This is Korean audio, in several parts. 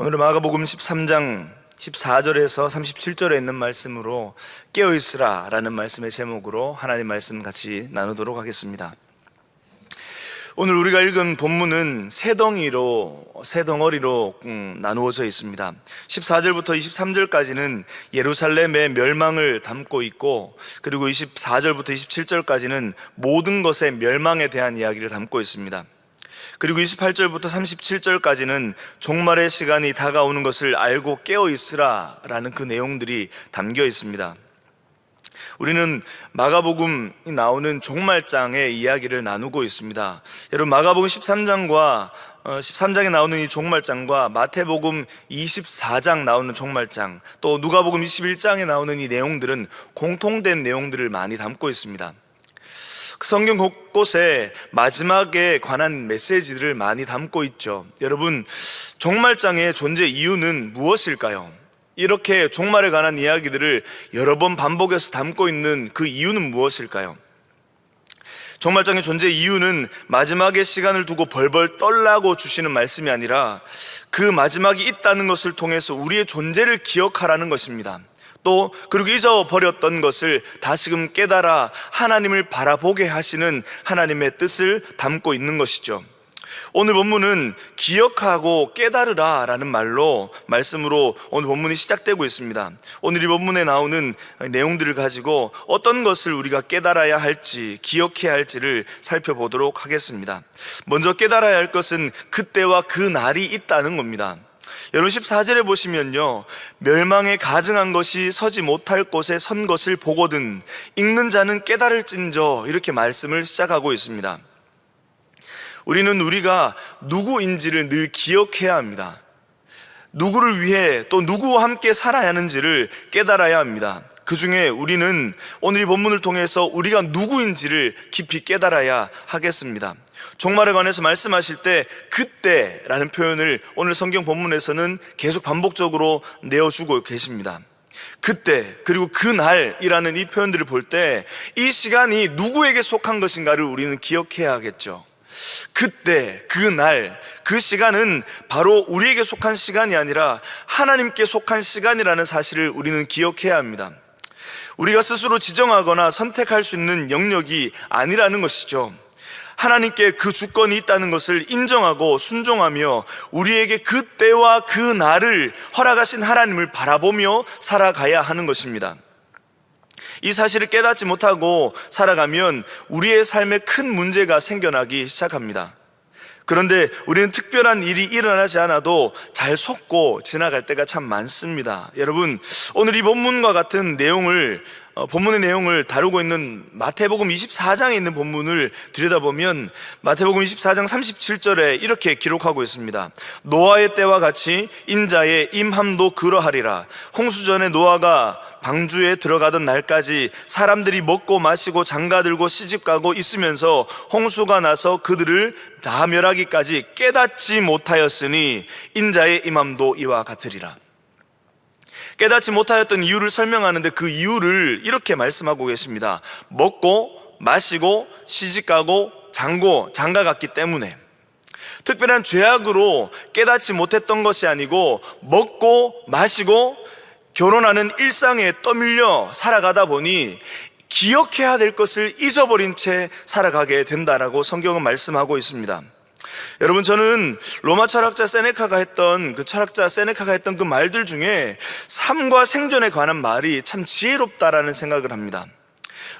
오늘은 마가복음 13장 14절에서 37절에 있는 말씀으로 깨어있으라 라는 말씀의 제목으로 하나님 말씀 같이 나누도록 하겠습니다. 오늘 우리가 읽은 본문은 세 덩어리로 나누어져 있습니다. 14절부터 23절까지는 예루살렘의 멸망을 담고 있고, 그리고 24절부터 27절까지는 모든 것의 멸망에 대한 이야기를 담고 있습니다. 그리고 28절부터 37절까지는 종말의 시간이 다가오는 것을 알고 깨어있으라 라는 그 내용들이 담겨 있습니다. 우리는 마가복음이 나오는 종말장의 이야기를 나누고 있습니다. 여러분, 마가복음 13장과 13장에 나오는 이 종말장과 마태복음 24장 나오는 종말장, 또 누가복음 21장에 나오는 이 내용들은 공통된 내용들을 많이 담고 있습니다. 성경 곳곳에 마지막에 관한 메시지들을 많이 담고 있죠. 여러분, 종말장의 존재 이유는 무엇일까요? 이렇게 종말에 관한 이야기들을 여러 번 반복해서 담고 있는 그 이유는 무엇일까요? 종말장의 존재 이유는 마지막의 시간을 두고 벌벌 떨라고 주시는 말씀이 아니라 그 마지막이 있다는 것을 통해서 우리의 존재를 기억하라는 것입니다. 또 그리고 잊어버렸던 것을 다시금 깨달아 하나님을 바라보게 하시는 하나님의 뜻을 담고 있는 것이죠. 오늘 본문은 기억하고 깨달으라 라는 말씀으로 오늘 본문이 시작되고 있습니다. 오늘 이 본문에 나오는 내용들을 가지고 어떤 것을 우리가 깨달아야 할지, 기억해야 할지를 살펴보도록 하겠습니다. 먼저 깨달아야 할 것은 그때와 그 날이 있다는 겁니다. 여러분, 14절에 보시면요, 멸망에 가증한 것이 서지 못할 곳에 선 것을 보거든 읽는 자는 깨달을진저, 이렇게 말씀을 시작하고 있습니다. 우리는 우리가 누구인지를 늘 기억해야 합니다. 누구를 위해 또 누구와 함께 살아야 하는지를 깨달아야 합니다. 그 중에 우리는 오늘 이 본문을 통해서 우리가 누구인지를 깊이 깨달아야 하겠습니다. 종말에 관해서 말씀하실 때 그때라는 표현을 오늘 성경 본문에서는 계속 반복적으로 내어주고 계십니다. 그때, 그리고 그날이라는 이 표현들을 볼 때 이 시간이 누구에게 속한 것인가를 우리는 기억해야 하겠죠. 그때, 그날, 그 시간은 바로 우리에게 속한 시간이 아니라 하나님께 속한 시간이라는 사실을 우리는 기억해야 합니다. 우리가 스스로 지정하거나 선택할 수 있는 영역이 아니라는 것이죠. 하나님께 그 주권이 있다는 것을 인정하고 순종하며 우리에게 그 때와 그 날을 허락하신 하나님을 바라보며 살아가야 하는 것입니다. 이 사실을 깨닫지 못하고 살아가면 우리의 삶에 큰 문제가 생겨나기 시작합니다. 그런데 우리는 특별한 일이 일어나지 않아도 잘 속고 지나갈 때가 참 많습니다. 여러분, 오늘 이 본문과 같은 본문의 내용을 다루고 있는 마태복음 24장에 있는 본문을 들여다보면 마태복음 24장 37절에 이렇게 기록하고 있습니다. 노아의 때와 같이 인자의 임함도 그러하리라. 홍수전에 노아가 방주에 들어가던 날까지 사람들이 먹고 마시고 장가들고 시집가고 있으면서 홍수가 나서 그들을 다 멸하기까지 깨닫지 못하였으니 인자의 임함도 이와 같으리라. 깨닫지 못하였던 이유를 설명하는데 그 이유를 이렇게 말씀하고 계십니다. 먹고 마시고 시집가고 장가갔기 때문에. 특별한 죄악으로 깨닫지 못했던 것이 아니고 먹고 마시고 결혼하는 일상에 떠밀려 살아가다 보니 기억해야 될 것을 잊어버린 채 살아가게 된다라고 성경은 말씀하고 있습니다. 여러분, 저는 로마 철학자 세네카가 했던 그 말들 중에 삶과 생존에 관한 말이 참 지혜롭다라는 생각을 합니다.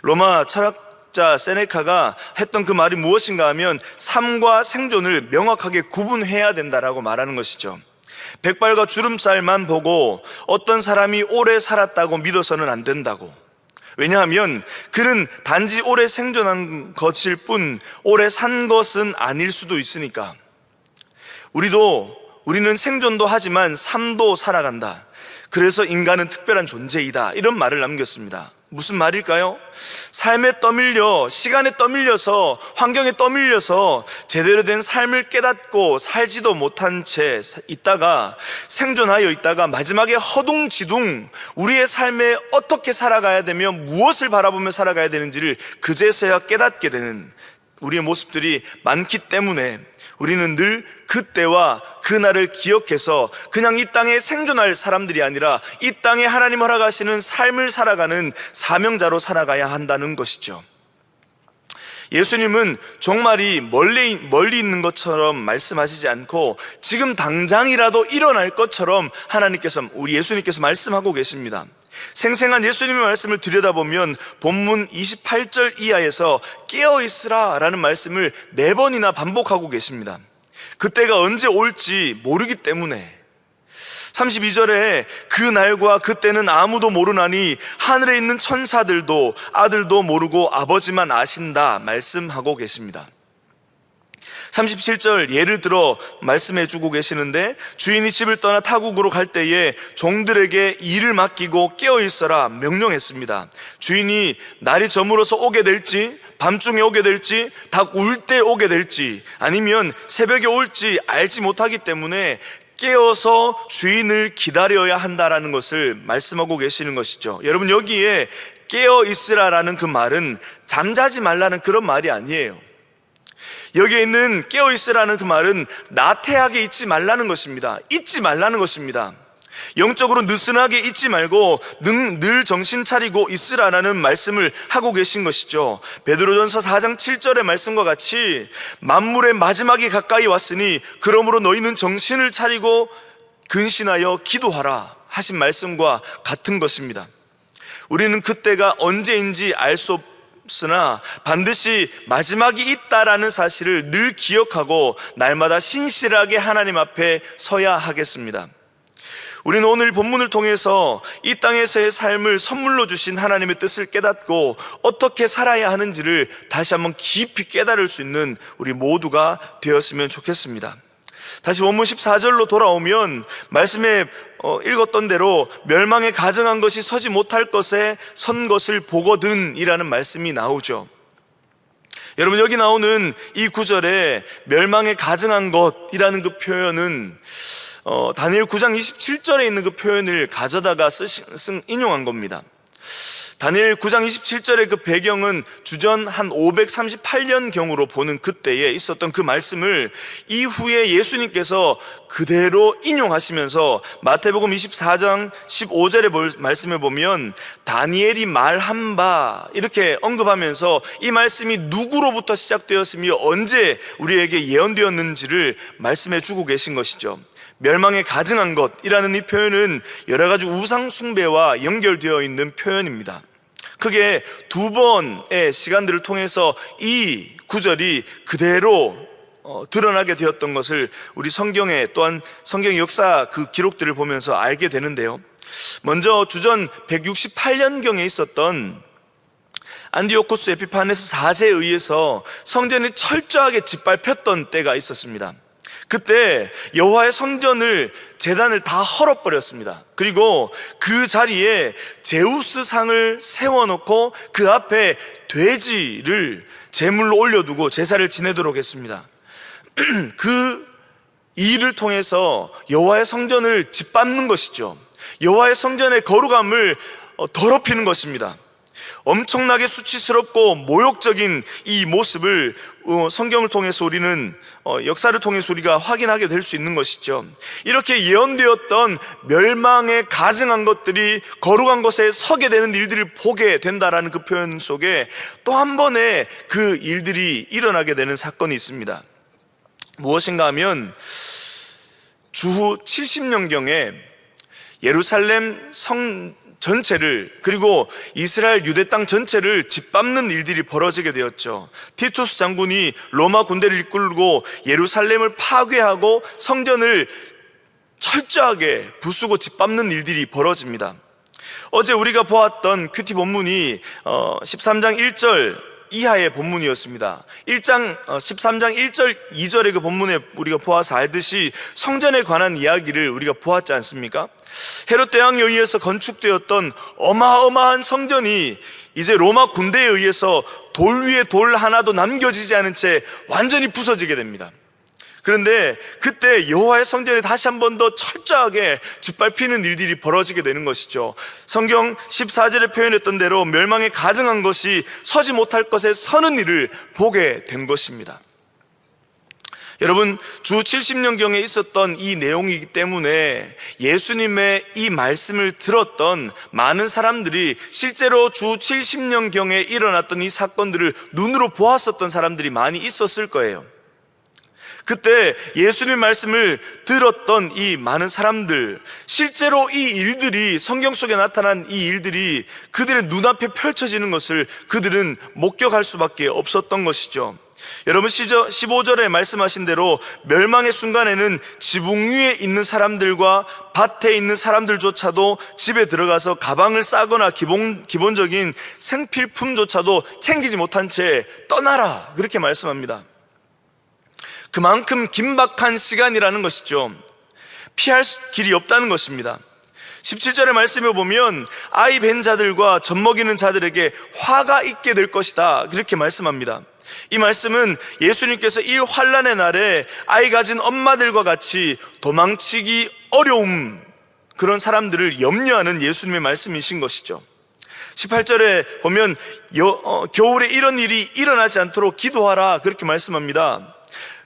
로마 철학자 세네카가 했던 그 말이 무엇인가 하면 삶과 생존을 명확하게 구분해야 된다라고 말하는 것이죠. 백발과 주름살만 보고 어떤 사람이 오래 살았다고 믿어서는 안 된다고. 왜냐하면 그는 단지 오래 생존한 것일 뿐 오래 산 것은 아닐 수도 있으니까. 우리는 생존도 하지만 삶도 살아간다. 그래서 인간은 특별한 존재이다, 이런 말을 남겼습니다. 무슨 말일까요? 삶에 떠밀려, 시간에 떠밀려서, 환경에 떠밀려서 제대로 된 삶을 깨닫고 살지도 못한 채 있다가, 생존하여 있다가 마지막에 허둥지둥 우리의 삶에 어떻게 살아가야 되며 무엇을 바라보며 살아가야 되는지를 그제서야 깨닫게 되는 우리의 모습들이 많기 때문에 우리는 늘 그때와 그날을 기억해서 그냥 이 땅에 생존할 사람들이 아니라 이 땅에 하나님 허락하시는 삶을 살아가는 사명자로 살아가야 한다는 것이죠. 예수님은 종말이 멀리 있는 것처럼 말씀하시지 않고 지금 당장이라도 일어날 것처럼 우리 예수님께서 말씀하고 계십니다. 생생한 예수님의 말씀을 들여다보면 본문 28절 이하에서 깨어있으라 라는 말씀을 4번이나 반복하고 계십니다. 그때가 언제 올지 모르기 때문에. 32절에 그 날과 그때는 아무도 모르나니 하늘에 있는 천사들도 아들도 모르고 아버지만 아신다 말씀하고 계십니다. 37절 예를 들어 말씀해 주고 계시는데, 주인이 집을 떠나 타국으로 갈 때에 종들에게 일을 맡기고 깨어있어라 명령했습니다. 주인이 날이 저물어서 오게 될지, 밤중에 오게 될지, 닭 울 때 오게 될지, 아니면 새벽에 올지 알지 못하기 때문에 깨어서 주인을 기다려야 한다라는 것을 말씀하고 계시는 것이죠. 여러분, 여기에 깨어 있으라라는 그 말은 잠자지 말라는 그런 말이 아니에요. 여기에 있는 깨어 있으라는 그 말은 나태하게 있지 말라는 것입니다. 잊지 말라는 것입니다. 영적으로 느슨하게 있지 말고 늘 정신 차리고 있으라는 말씀을 하고 계신 것이죠. 베드로전서 4장 7절의 말씀과 같이 만물의 마지막이 가까이 왔으니 그러므로 너희는 정신을 차리고 근신하여 기도하라 하신 말씀과 같은 것입니다. 우리는 그때가 언제인지 알 수 없으나 반드시 마지막이 있다라는 사실을 늘 기억하고 날마다 신실하게 하나님 앞에 서야 하겠습니다. 우리는 오늘 본문을 통해서 이 땅에서의 삶을 선물로 주신 하나님의 뜻을 깨닫고 어떻게 살아야 하는지를 다시 한번 깊이 깨달을 수 있는 우리 모두가 되었으면 좋겠습니다. 다시 본문 14절로 돌아오면 말씀에 읽었던 대로 멸망에 가증한 것이 서지 못할 것에 선 것을 보거든 이라는 말씀이 나오죠. 여러분, 여기 나오는 이 구절에 멸망에 가증한 것이라는 그 표현은 다니엘 9장 27절에 있는 그 표현을 가져다가 인용한 겁니다. 다니엘 9장 27절의 그 배경은 주전 한 538년경으로 보는 그때에 있었던 그 말씀을 이후에 예수님께서 그대로 인용하시면서 마태복음 24장 15절의 말씀에 보면 다니엘이 말한 바 이렇게 언급하면서 이 말씀이 누구로부터 시작되었으며 언제 우리에게 예언되었는지를 말씀해 주고 계신 것이죠. 멸망에 가증한 것이라는 이 표현은 여러 가지 우상 숭배와 연결되어 있는 표현입니다. 그게 2번의 시간들을 통해서 이 구절이 그대로 드러나게 되었던 것을 우리 성경에, 또한 성경의 역사 그 기록들을 보면서 알게 되는데요. 먼저 주전 168년경에 있었던 안디오코스 에피파네스 4세에 의해서 성전이 철저하게 짓밟혔던 때가 있었습니다. 그때 여호와의 성전을, 제단을 다 헐어버렸습니다. 그리고 그 자리에 제우스 상을 세워놓고 그 앞에 돼지를 제물로 올려두고 제사를 지내도록 했습니다. 그 일을 통해서 여호와의 성전을 짓밟는 것이죠. 여호와의 성전의 거룩함을 더럽히는 것입니다. 엄청나게 수치스럽고 모욕적인 이 모습을 성경을 통해서 우리는 역사를 통해서 우리가 확인하게 될 수 있는 것이죠. 이렇게 예언되었던 멸망에 가증한 것들이 거룩한 곳에 서게 되는 일들을 보게 된다라는 그 표현 속에 또 한 번의 그 일들이 일어나게 되는 사건이 있습니다. 무엇인가 하면 주후 70년경에 예루살렘 성 전체를, 그리고 이스라엘 유대 땅 전체를 짓밟는 일들이 벌어지게 되었죠. 티투스 장군이 로마 군대를 이끌고 예루살렘을 파괴하고 성전을 철저하게 부수고 짓밟는 일들이 벌어집니다. 어제 우리가 보았던 큐티 본문이 13장 1절 이하의 본문이었습니다. 13장 1절 2절의 그 본문에 우리가 보아서 알듯이 성전에 관한 이야기를 우리가 보았지 않습니까? 헤롯 대왕에 의해서 건축되었던 어마어마한 성전이 이제 로마 군대에 의해서 돌 위에 돌 하나도 남겨지지 않은 채 완전히 부서지게 됩니다. 그런데 그때 여호와의 성전이 다시 한 번 더 철저하게 짓밟히는 일들이 벌어지게 되는 것이죠. 성경 14절에 표현했던 대로 멸망에 가증한 것이 서지 못할 것에 서는 일을 보게 된 것입니다. 여러분, 주 70년경에 있었던 이 내용이기 때문에 예수님의 이 말씀을 들었던 많은 사람들이 실제로 주 70년경에 일어났던 이 사건들을 눈으로 보았었던 사람들이 많이 있었을 거예요. 그때 예수님 말씀을 들었던 이 많은 사람들, 실제로 이 일들이, 성경 속에 나타난 이 일들이 그들의 눈앞에 펼쳐지는 것을 그들은 목격할 수밖에 없었던 것이죠. 여러분, 15절에 말씀하신 대로 멸망의 순간에는 지붕 위에 있는 사람들과 밭에 있는 사람들조차도 집에 들어가서 가방을 싸거나 기본적인 생필품조차도 챙기지 못한 채 떠나라, 그렇게 말씀합니다. 그만큼 긴박한 시간이라는 것이죠. 피할 길이 없다는 것입니다. 17절의 말씀에 보면 아이 뵌 자들과 젖먹이는 자들에게 화가 있게 될 것이다, 그렇게 말씀합니다. 이 말씀은 예수님께서 이 환난의 날에 아이 가진 엄마들과 같이 도망치기 어려움, 그런 사람들을 염려하는 예수님의 말씀이신 것이죠. 18절에 보면 겨울에 이런 일이 일어나지 않도록 기도하라, 그렇게 말씀합니다.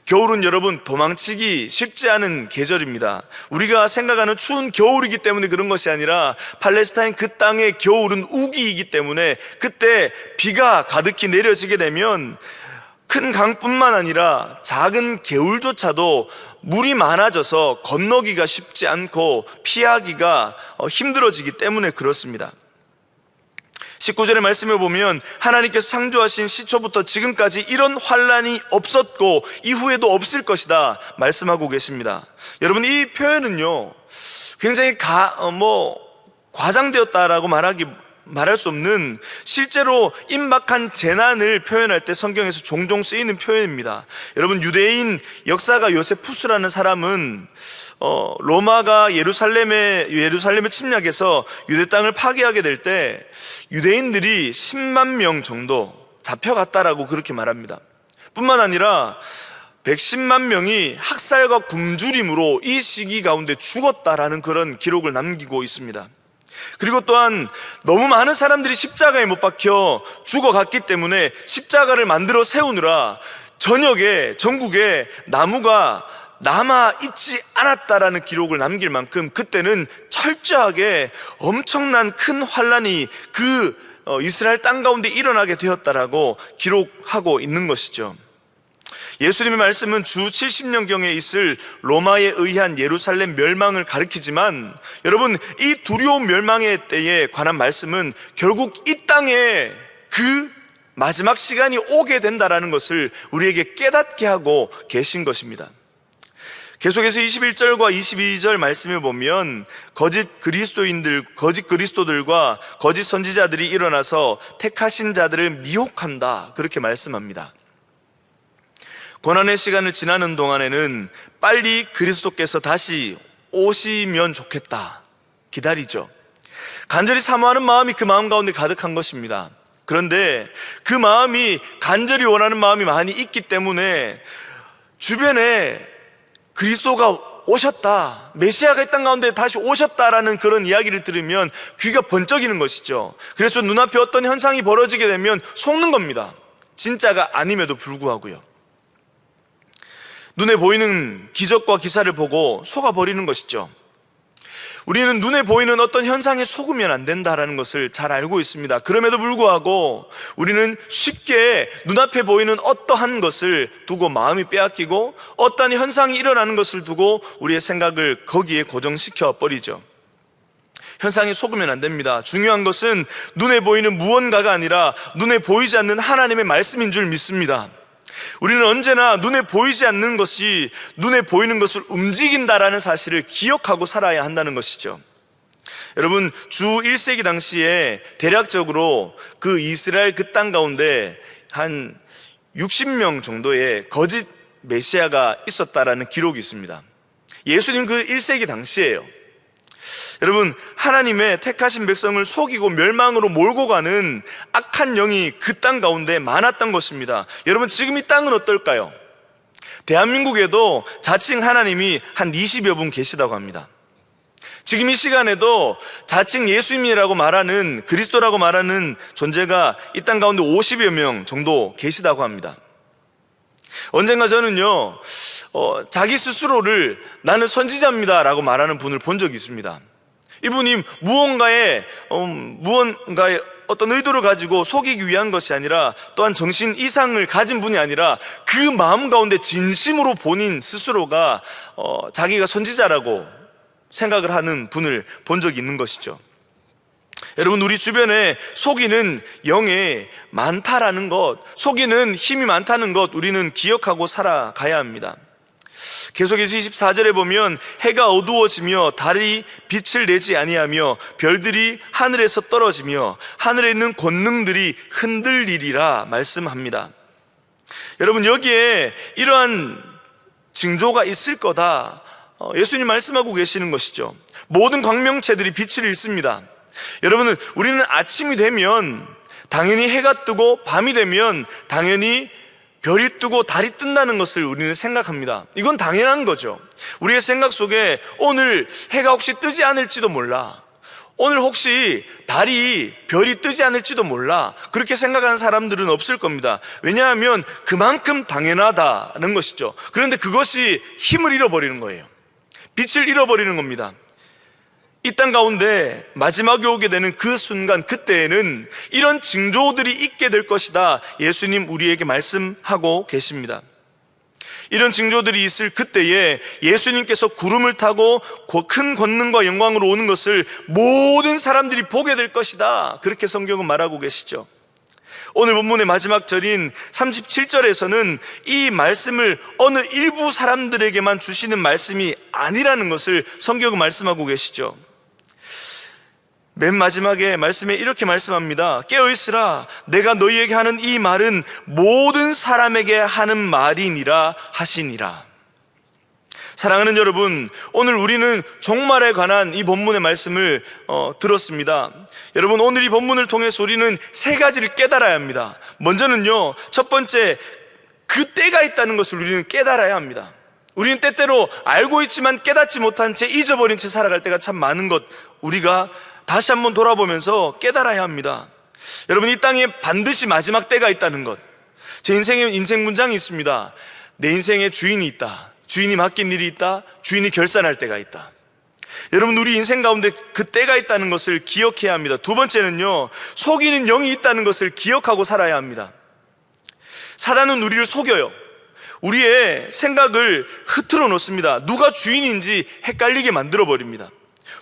겨울은 여러분 도망치기 쉽지 않은 계절입니다. 우리가 생각하는 추운 겨울이기 때문에 그런 것이 아니라 팔레스타인 그 땅의 겨울은 우기이기 때문에 그때 비가 가득히 내려지게 되면 큰 강뿐만 아니라 작은 개울조차도 물이 많아져서 건너기가 쉽지 않고 피하기가 힘들어지기 때문에 그렇습니다. 19절의 말씀을 보면 하나님께서 창조하신 시초부터 지금까지 이런 환난이 없었고 이후에도 없을 것이다 말씀하고 계십니다. 여러분, 이 표현은요 굉장히 과장되었다라고 말할 수 없는, 실제로 임박한 재난을 표현할 때 성경에서 종종 쓰이는 표현입니다. 여러분, 유대인 역사가 요세푸스라는 사람은 로마가 예루살렘에 침략해서 유대 땅을 파괴하게 될 때 유대인들이 10만 명 정도 잡혀갔다라고 그렇게 말합니다. 뿐만 아니라 110만 명이 학살과 굶주림으로 이 시기 가운데 죽었다라는 그런 기록을 남기고 있습니다. 그리고 또한 너무 많은 사람들이 십자가에 못 박혀 죽어갔기 때문에 십자가를 만들어 세우느라 전국에 나무가 남아있지 않았다라는 기록을 남길 만큼 그때는 철저하게 엄청난 큰 환난이 이스라엘 땅 가운데 일어나게 되었다라고 기록하고 있는 것이죠. 예수님의 말씀은 주 70년경에 있을 로마에 의한 예루살렘 멸망을 가리키지만 여러분, 이 두려운 멸망의 때에 관한 말씀은 결국 이 땅에 그 마지막 시간이 오게 된다라는 것을 우리에게 깨닫게 하고 계신 것입니다. 계속해서 21절과 22절 말씀을 보면 거짓 그리스도들과 거짓 선지자들이 일어나서 택하신 자들을 미혹한다, 그렇게 말씀합니다. 고난의 시간을 지나는 동안에는 빨리 그리스도께서 다시 오시면 좋겠다 기다리죠. 간절히 사모하는 마음이 그 마음 가운데 가득한 것입니다. 그런데 그 마음이, 간절히 원하는 마음이 많이 있기 때문에 주변에 그리스도가 오셨다, 메시아가 이 땅 가운데 다시 오셨다라는 그런 이야기를 들으면 귀가 번쩍이는 것이죠. 그래서 눈앞에 어떤 현상이 벌어지게 되면 속는 겁니다. 진짜가 아님에도 불구하고요. 눈에 보이는 기적과 기사를 보고 속아버리는 것이죠. 우리는 눈에 보이는 어떤 현상에 속으면 안 된다라는 것을 잘 알고 있습니다. 그럼에도 불구하고 우리는 쉽게 눈앞에 보이는 어떠한 것을 두고 마음이 빼앗기고 어떠한 현상이 일어나는 것을 두고 우리의 생각을 거기에 고정시켜 버리죠. 현상에 속으면 안 됩니다. 중요한 것은 눈에 보이는 무언가가 아니라 눈에 보이지 않는 하나님의 말씀인 줄 믿습니다. 우리는 언제나 눈에 보이지 않는 것이 눈에 보이는 것을 움직인다라는 사실을 기억하고 살아야 한다는 것이죠. 여러분, 주 1세기 당시에 대략적으로 그 이스라엘 그 땅 가운데 한 60명 정도의 거짓 메시아가 있었다라는 기록이 있습니다. 예수님 그 1세기 당시에요. 여러분, 하나님의 택하신 백성을 속이고 멸망으로 몰고 가는 악한 영이 그 땅 가운데 많았던 것입니다. 여러분, 지금 이 땅은 어떨까요? 대한민국에도 자칭 하나님이 한 20여 분 계시다고 합니다. 지금 이 시간에도 자칭 예수님이라고 말하는, 그리스도라고 말하는 존재가 이 땅 가운데 50여 명 정도 계시다고 합니다. 언젠가 저는요, 자기 스스로를 나는 선지자입니다 라고 말하는 분을 본 적이 있습니다. 이분이 무언가의 어떤 의도를 가지고 속이기 위한 것이 아니라, 또한 정신 이상을 가진 분이 아니라 그 마음 가운데 진심으로 본인 스스로가 자기가 선지자라고 생각을 하는 분을 본 적이 있는 것이죠. 여러분, 우리 주변에 속이는 영에 많다라는 것, 속이는 힘이 많다는 것, 우리는 기억하고 살아가야 합니다. 계속해서 24절에 보면 해가 어두워지며 달이 빛을 내지 아니하며 별들이 하늘에서 떨어지며 하늘에 있는 권능들이 흔들리리라 말씀합니다. 여러분, 여기에 이러한 징조가 있을 거다, 예수님 말씀하고 계시는 것이죠. 모든 광명체들이 빛을 잃습니다. 여러분, 우리는 아침이 되면 당연히 해가 뜨고 밤이 되면 당연히 별이 뜨고 달이 뜬다는 것을 우리는 생각합니다. 이건 당연한 거죠. 우리의 생각 속에 오늘 해가 혹시 뜨지 않을지도 몰라, 오늘 혹시 별이 뜨지 않을지도 몰라, 그렇게 생각하는 사람들은 없을 겁니다. 왜냐하면 그만큼 당연하다는 것이죠. 그런데 그것이 힘을 잃어버리는 거예요. 빛을 잃어버리는 겁니다. 이 땅 가운데 마지막에 오게 되는 그 순간, 그때에는 이런 징조들이 있게 될 것이다, 예수님 우리에게 말씀하고 계십니다. 이런 징조들이 있을 그때에 예수님께서 구름을 타고 큰 권능과 영광으로 오는 것을 모든 사람들이 보게 될 것이다, 그렇게 성경은 말하고 계시죠. 오늘 본문의 마지막 절인 37절에서는 이 말씀을 어느 일부 사람들에게만 주시는 말씀이 아니라는 것을 성경은 말씀하고 계시죠. 맨 마지막에 말씀에 이렇게 말씀합니다. 깨어있으라, 내가 너희에게 하는 이 말은 모든 사람에게 하는 말이니라 하시니라. 사랑하는 여러분, 오늘 우리는 종말에 관한 이 본문의 말씀을 들었습니다. 여러분, 오늘 이 본문을 통해서 우리는 세 가지를 깨달아야 합니다. 먼저는요, 첫 번째, 그 때가 있다는 것을 우리는 깨달아야 합니다. 우리는 때때로 알고 있지만 깨닫지 못한 채 잊어버린 채 살아갈 때가 참 많은 것, 우리가 다시 한번 돌아보면서 깨달아야 합니다. 여러분, 이 땅에 반드시 마지막 때가 있다는 것. 제 인생에 인생 문장이 있습니다. 내 인생에 주인이 있다, 주인이 맡긴 일이 있다, 주인이 결산할 때가 있다. 여러분, 우리 인생 가운데 그 때가 있다는 것을 기억해야 합니다. 두 번째는요, 속이는 영이 있다는 것을 기억하고 살아야 합니다. 사단은 우리를 속여요. 우리의 생각을 흐트러 놓습니다. 누가 주인인지 헷갈리게 만들어 버립니다.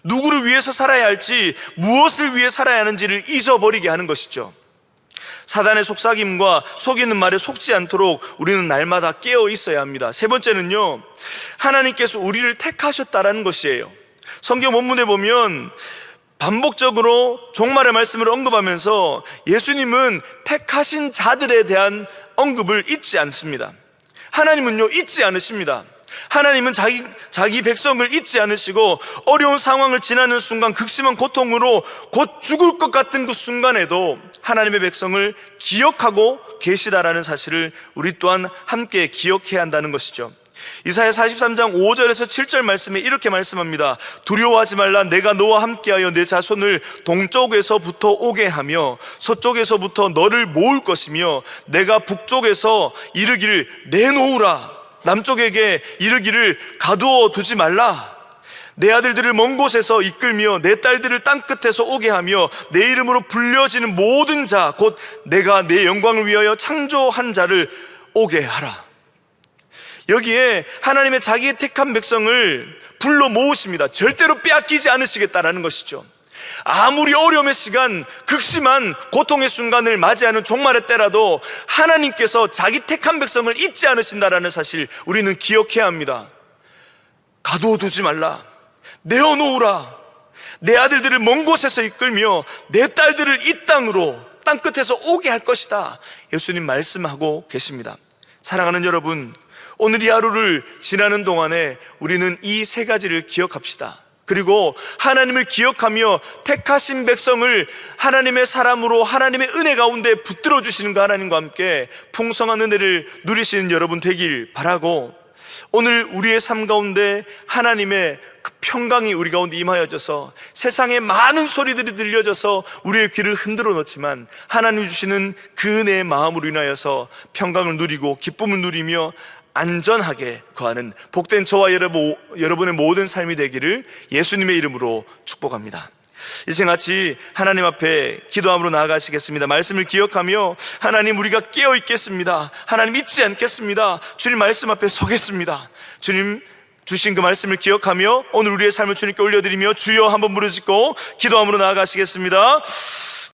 누구를 위해서 살아야 할지, 무엇을 위해 살아야 하는지를 잊어버리게 하는 것이죠. 사단의 속삭임과 속이는 말에 속지 않도록 우리는 날마다 깨어 있어야 합니다. 세 번째는요, 하나님께서 우리를 택하셨다라는 것이에요. 성경 본문에 보면 반복적으로 종말의 말씀을 언급하면서 예수님은 택하신 자들에 대한 언급을 잊지 않습니다. 하나님은요, 잊지 않으십니다. 하나님은 자기 백성을 잊지 않으시고, 어려운 상황을 지나는 순간, 극심한 고통으로 곧 죽을 것 같은 그 순간에도 하나님의 백성을 기억하고 계시다라는 사실을 우리 또한 함께 기억해야 한다는 것이죠. 이사야 43장 5절에서 7절 말씀에 이렇게 말씀합니다. 두려워하지 말라, 내가 너와 함께하여 내 자손을 동쪽에서부터 오게 하며 서쪽에서부터 너를 모을 것이며, 내가 북쪽에서 이르기를 내놓으라, 남쪽에게 이르기를 가두어 두지 말라. 내 아들들을 먼 곳에서 이끌며 내 딸들을 땅끝에서 오게 하며 내 이름으로 불려지는 모든 자, 곧 내가 내 영광을 위하여 창조한 자를 오게 하라. 여기에 하나님의 자기의 택한 백성을 불러 모으십니다. 절대로 빼앗기지 않으시겠다라는 것이죠. 아무리 어려움의 시간, 극심한 고통의 순간을 맞이하는 종말의 때라도 하나님께서 자기 택한 백성을 잊지 않으신다라는 사실 우리는 기억해야 합니다. 가두어 두지 말라, 내어놓으라. 내 아들들을 먼 곳에서 이끌며 내 딸들을 이 땅으로, 땅끝에서 오게 할 것이다, 예수님 말씀하고 계십니다. 사랑하는 여러분, 오늘 이 하루를 지나는 동안에 우리는 이 세 가지를 기억합시다. 그리고 하나님을 기억하며 택하신 백성을 하나님의 사람으로 하나님의 은혜 가운데 붙들어 주시는 그 하나님과 함께 풍성한 은혜를 누리시는 여러분 되길 바라고, 오늘 우리의 삶 가운데 하나님의 그 평강이 우리 가운데 임하여져서 세상에 많은 소리들이 들려져서 우리의 귀를 흔들어 놓지만 하나님 주시는 그 은혜의 마음으로 인하여서 평강을 누리고 기쁨을 누리며 안전하게 거하는 복된 저와 여러분의 모든 삶이 되기를 예수님의 이름으로 축복합니다. 이생같이 하나님 앞에 기도함으로 나아가시겠습니다. 말씀을 기억하며 하나님, 우리가 깨어 있겠습니다. 하나님, 잊지 않겠습니다. 주님 말씀 앞에 서겠습니다. 주님 주신 그 말씀을 기억하며 오늘 우리의 삶을 주님께 올려드리며 주여 한번 부르짖고 기도함으로 나아가시겠습니다.